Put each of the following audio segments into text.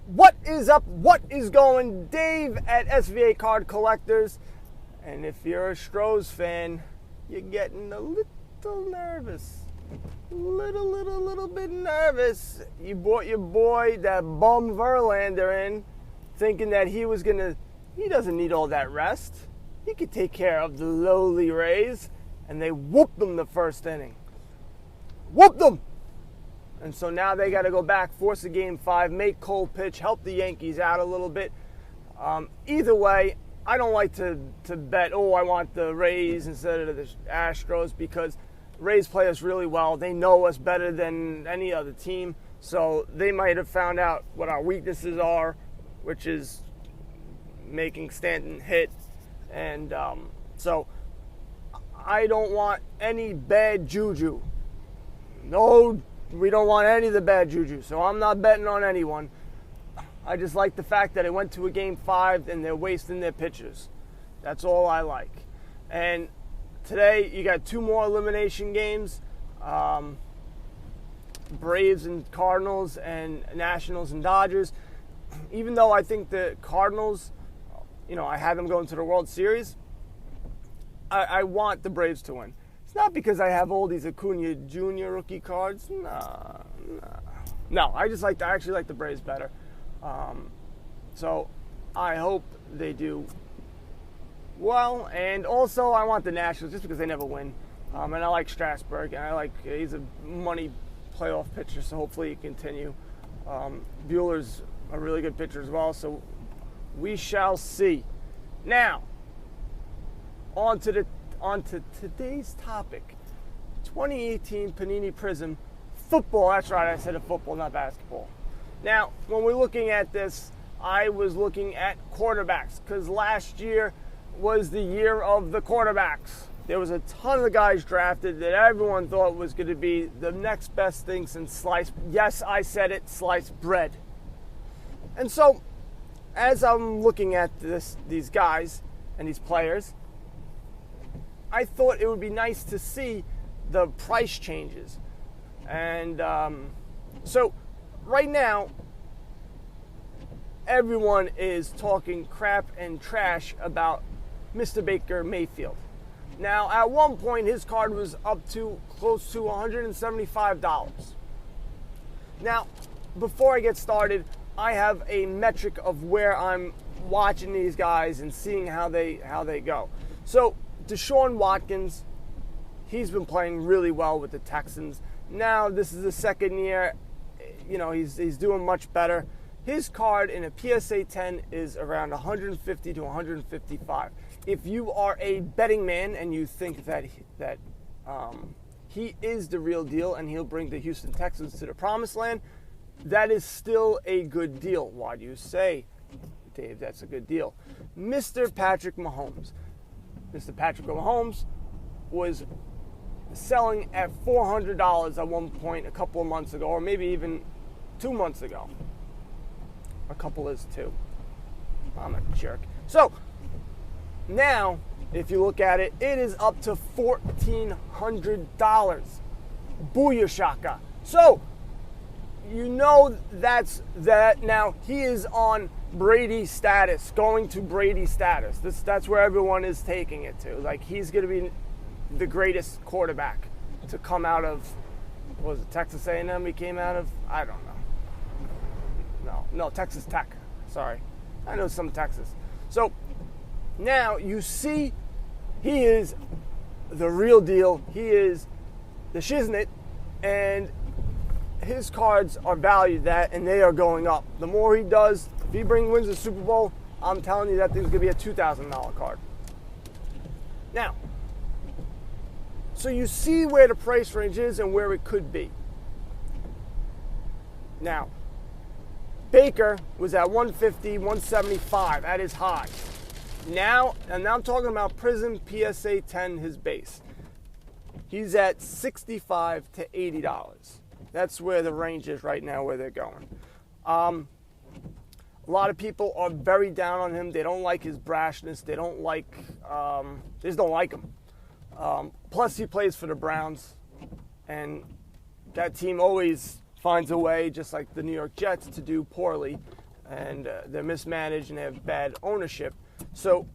What is up? What is going? Dave at SVA Card Collectors. And if you're a Stros fan, you're getting a little nervous. Little bit nervous. You brought your boy, that bum Verlander, in, thinking that he doesn't need all that rest. He could take care of the lowly Rays. And they whooped them the first inning. Whooped them! And so now they got to go back, force a game 5, make Cole pitch, help the Yankees out a little bit. Either way, I don't like to bet, I want the Rays instead of the Astros, because Rays play us really well. They know us better than any other team. So they might have found out what our weaknesses are, which is making Stanton hit. And so I don't want any bad juju. No, we don't want any of the bad juju, so I'm not betting on anyone. I just like the fact that it went to a game 5 and they're wasting their pitchers. That's all I like. And today you got 2 more elimination games. Braves and Cardinals and Nationals and Dodgers. Even though I think the Cardinals, I had them going to the World Series, I want the Braves to win. Not because I have all these Acuna Jr. rookie cards. No. I actually like the Braves better. So I hope they do well. And also I want the Nationals just because they never win. And I like Strasburg. And he's a money playoff pitcher, so hopefully he continue. Buehler's a really good pitcher as well. So we shall see. Now, on to today's topic, 2018 Panini Prizm football. That's right, I said football, not basketball. Now, when we're looking at this, I was looking at quarterbacks because last year was the year of the quarterbacks. There was a ton of guys drafted that everyone thought was going to be the next best thing since sliced, yes, I said it, sliced bread. And so, as I'm looking at these guys and these players, I thought it would be nice to see the price changes. And so right now, everyone is talking crap and trash about Mr. Baker Mayfield. Now, at one point, his card was up to close to $175. Now, before I get started, I have a metric of where I'm watching these guys and seeing how they go. So, Deshaun Watkins, he's been playing really well with the Texans. Now this is the second year, he's doing much better. His card in a PSA 10 is around 150 to 155. If you are a betting man and you think that he is the real deal and he'll bring the Houston Texans to the promised land, that is still a good deal. Why do you say, Dave, that's a good deal? Mr. Patrick Mahomes was selling at $400 at one point a couple of months ago, or maybe even 2 months ago. A couple is 2. I'm a jerk. So, now, if you look at it, it is up to $1,400. Booyah. So, that's that. Now, he is on Brady status, going to Brady status. That's where everyone is taking it to. Like, he's going to be the greatest quarterback to come out of, what was it, Texas A&M he came out of? I don't know. No, Texas Tech. Sorry. I know some Texas. So, now you see he is the real deal. He is the shiznit, and his cards are valued at, and they are going up. The more he does, if he wins the Super Bowl, I'm telling you that thing's going to be a $2,000 card. Now, so you see where the price range is and where it could be. Now, Baker was at 150, 175 at his high. Now I'm talking about Prizm PSA 10, his base. He's at $65 to $80. That's where the range is right now, where they're going. A lot of people are very down on him. They don't like his brashness. They just don't like him. Plus, he plays for the Browns, and that team always finds a way, just like the New York Jets, to do poorly. and they're mismanaged and they have bad ownership. So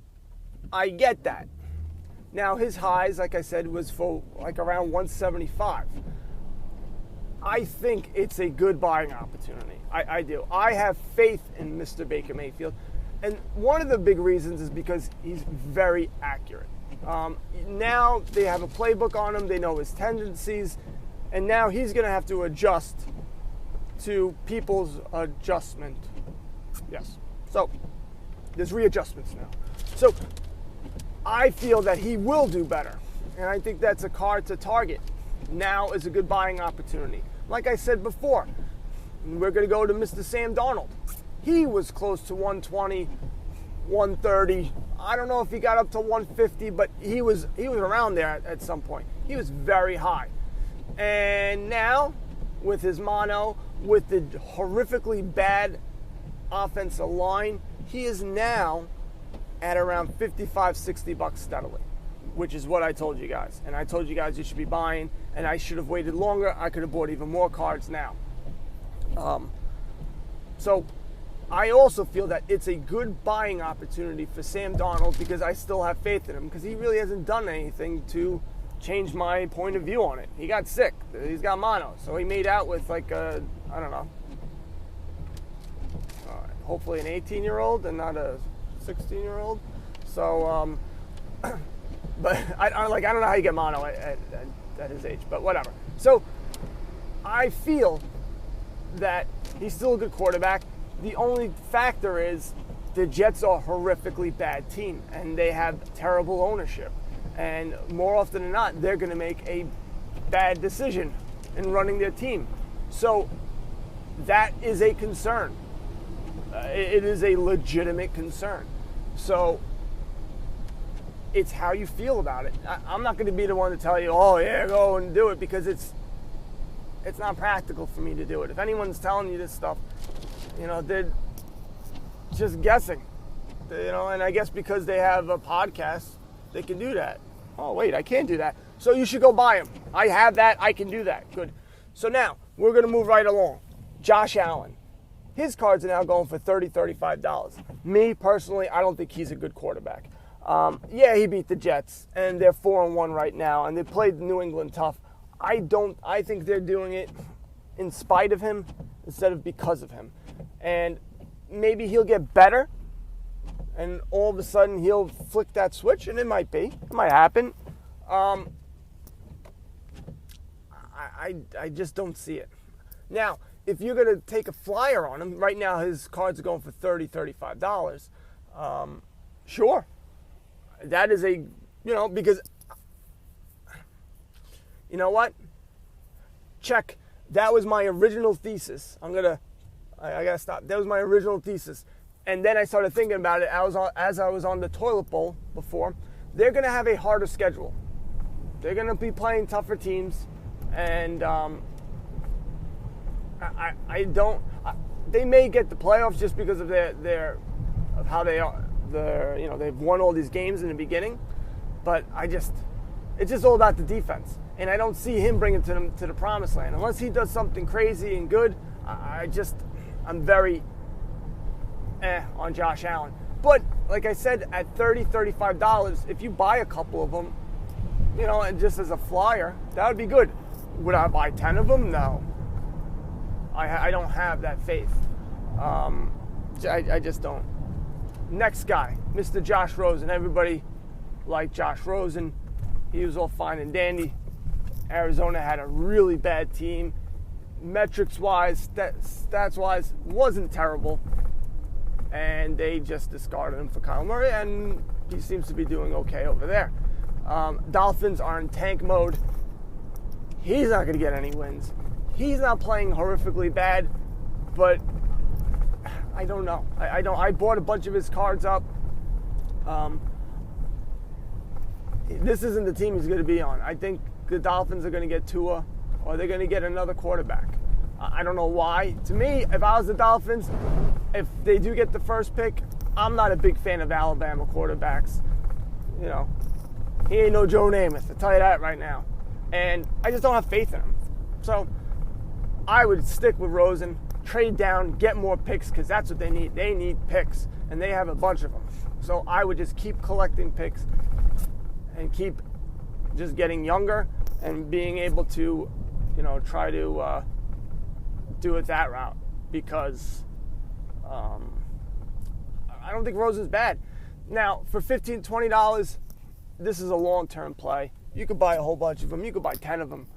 I get that. Now his highs, like I said, was for like around 175. I think it's a good buying opportunity. I do. I have faith in Mr. Baker Mayfield. And one of the big reasons is because he's very accurate. Now they have a playbook on him. They know his tendencies. And now he's going to have to adjust to people's adjustment. Yes. So there's readjustments now. So I feel that he will do better. And I think that's a card to target. Now is a good buying opportunity. Like I said before, we're going to go to Mr. Sam Darnold. He was close to 120, 130. I don't know if he got up to 150, but he was around there at some point. He was very high. And now, with his mono, with the horrifically bad offensive line, he is now at around $55, $60 steadily, which is what I told you guys. And I told you guys you should be buying, and I should have waited longer. I could have bought even more cards now. So I also feel that it's a good buying opportunity for Sam Darnold because I still have faith in him because he really hasn't done anything to change my point of view on it. He got sick. He's got mono. So he made out with like a, I don't know, hopefully an 18-year-old and not a 16-year-old. So, but I don't know how you get mono at his age, but whatever. So I feel that he's still a good quarterback. The only factor is the Jets are a horrifically bad team, and they have terrible ownership. And more often than not, they're going to make a bad decision in running their team. So that is a concern. It is a legitimate concern. So it's how you feel about it. I'm not going to be the one to tell you, oh, yeah, go and do it, because it's not practical for me to do it. If anyone's telling you this stuff, they're just guessing. And I guess because they have a podcast, they can do that. Oh, wait, I can't do that. So you should go buy them. I have that. I can do that. Good. So now we're going to move right along. Josh Allen. His cards are now going for $30, $35. Me, personally, I don't think he's a good quarterback. Yeah, he beat the Jets, and they're 4-1 right now, and they played New England tough. I think they're doing it in spite of him instead of because of him. And maybe he'll get better, and all of a sudden he'll flick that switch, and it might be. It might happen. I just don't see it. Now, if you're going to take a flyer on him, right now his cards are going for $30, $35. Sure. That is because, you know what? Check. That was my original thesis. I got to stop. That was my original thesis. And then I started thinking about it as I was on the toilet bowl before. They're going to have a harder schedule. They're going to be playing tougher teams. And they may get the playoffs just because of of how they are. They've won all these games in the beginning, but it's just all about the defense, and I don't see him bringing them to the promised land unless he does something crazy and good. I'm very on Josh Allen, but like I said, at $30, $35, if you buy a couple of them, and just as a flyer, that would be good. Would I buy 10 of them? No. I don't have that faith. I just don't. Next guy, Mr. Josh Rosen. Everybody liked Josh Rosen. He was all fine and dandy. Arizona had a really bad team. Metrics-wise, stats-wise, wasn't terrible. And they just discarded him for Kyle Murray, and he seems to be doing okay over there. Dolphins are in tank mode. He's not going to get any wins. He's not playing horrifically bad, but I don't know. I bought a bunch of his cards up. This isn't the team he's going to be on. I think the Dolphins are going to get Tua, or they're going to get another quarterback. I don't know why. To me, if I was the Dolphins, if they do get the first pick, I'm not a big fan of Alabama quarterbacks. He ain't no Joe Namath. I'll tell you that right now. And I just don't have faith in him. So I would stick with Rosen. trade down, get more picks, because that's what they need. They need picks, and they have a bunch of them. So I would just keep collecting picks and keep just getting younger and being able to, try to do it that route, because I don't think Rosen's bad. Now, for $15, $20, this is a long-term play. You could buy a whole bunch of them. You could buy 10 of them.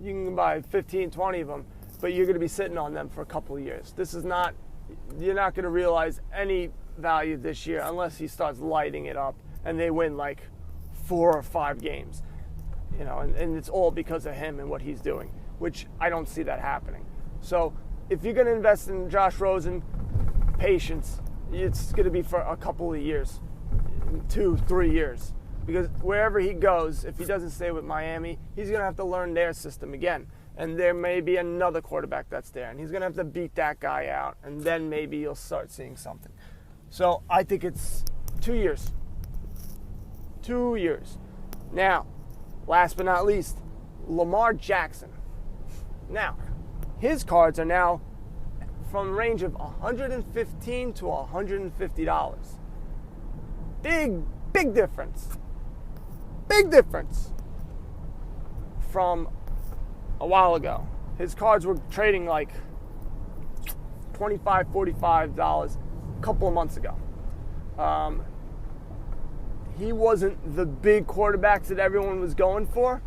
You can buy 15, 20 of them, but you're going to be sitting on them for a couple of years. You're not going to realize any value this year unless he starts lighting it up and they win like 4 or 5 games. And it's all because of him and what he's doing, which I don't see that happening. So if you're going to invest in Josh Rosen, patience. It's going to be for a couple of years, 2-3 years. Because wherever he goes, if he doesn't stay with Miami, he's going to have to learn their system again. And there may be another quarterback that's there, and he's going to have to beat that guy out, and then maybe you'll start seeing something. So I think it's 2 years. 2 years. Now, last but not least, Lamar Jackson. Now, his cards are now from a range of $115 to $150. Big difference. Big difference from a while ago. His cards were trading like $25, $45 a couple of months ago. He wasn't the big quarterbacks that everyone was going for.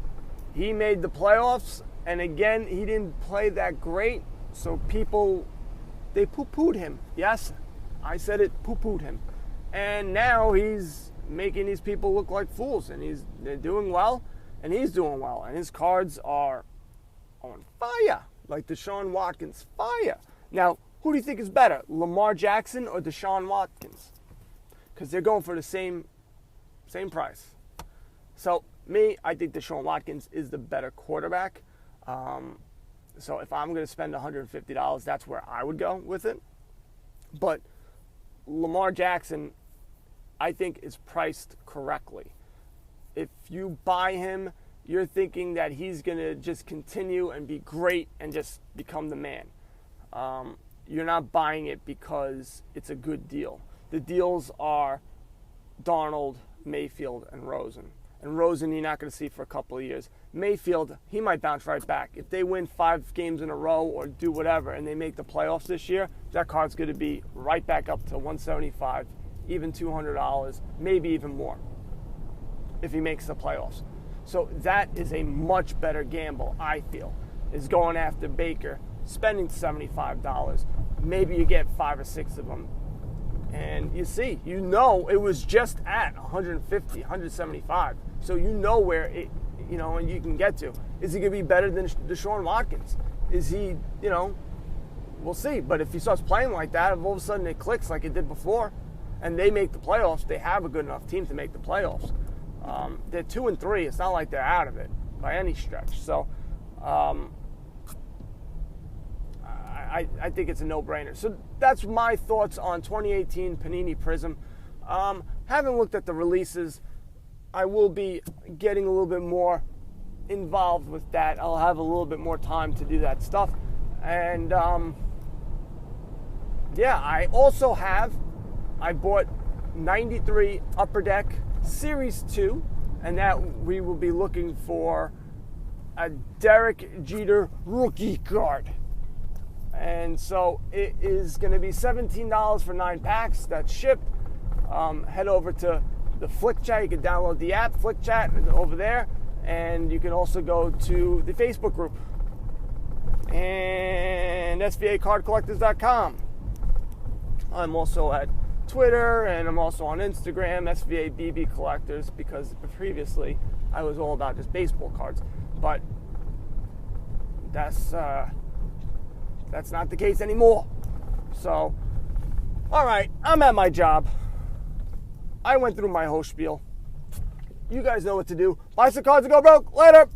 He made the playoffs, and again, he didn't play that great, so they poo-pooed him. Yes, I said it, poo-pooed him. And now he's making these people look like fools, and they're doing well, and he's doing well, and his cards are on fire, like Deshaun Watkins, fire. Now, who do you think is better, Lamar Jackson or Deshaun Watkins? Because they're going for the same price. So, I think Deshaun Watkins is the better quarterback. So if I'm going to spend $150, that's where I would go with it. But Lamar Jackson, I think, is priced correctly. If you buy him, you're thinking that he's going to just continue and be great and just become the man. You're not buying it because it's a good deal. The deals are Darnold, Mayfield, and Rosen. And Rosen, you're not going to see for a couple of years. Mayfield, he might bounce right back. If they win 5 games in a row or do whatever and they make the playoffs this year, that card's going to be right back up to $175, even $200, maybe even more if he makes the playoffs. So that is a much better gamble, I feel, is going after Baker, spending $75. Maybe you get 5 or 6 of them. And you see, it was just at 150, 175. So where it, and you can get to. Is he going to be better than Deshaun Watkins? Is he, we'll see. But if he starts playing like that, if all of a sudden it clicks like it did before, and they make the playoffs, they have a good enough team to make the playoffs. They're 2-3. It's not like they're out of it by any stretch. So I think it's a no-brainer. So that's my thoughts on 2018 Panini Prizm. Haven't looked at the releases. I will be getting a little bit more involved with that. I'll have a little bit more time to do that stuff. And I bought 93 Upper Deck Series 2, and that we will be looking for a Derek Jeter rookie card. And so it is going to be $17 for 9 packs. That's shipped. Head over to the Flick Chat. You can download the app, Flick Chat, over there. And you can also go to the Facebook group and SVAcardcollectors.com. I'm also at Twitter, and I'm also on Instagram, SVABB Collectors, because previously I was all about just baseball cards. But that's not the case anymore. So, all right, I'm at my job. I went through my whole spiel. You guys know what to do. Buy some cards and go broke. Later.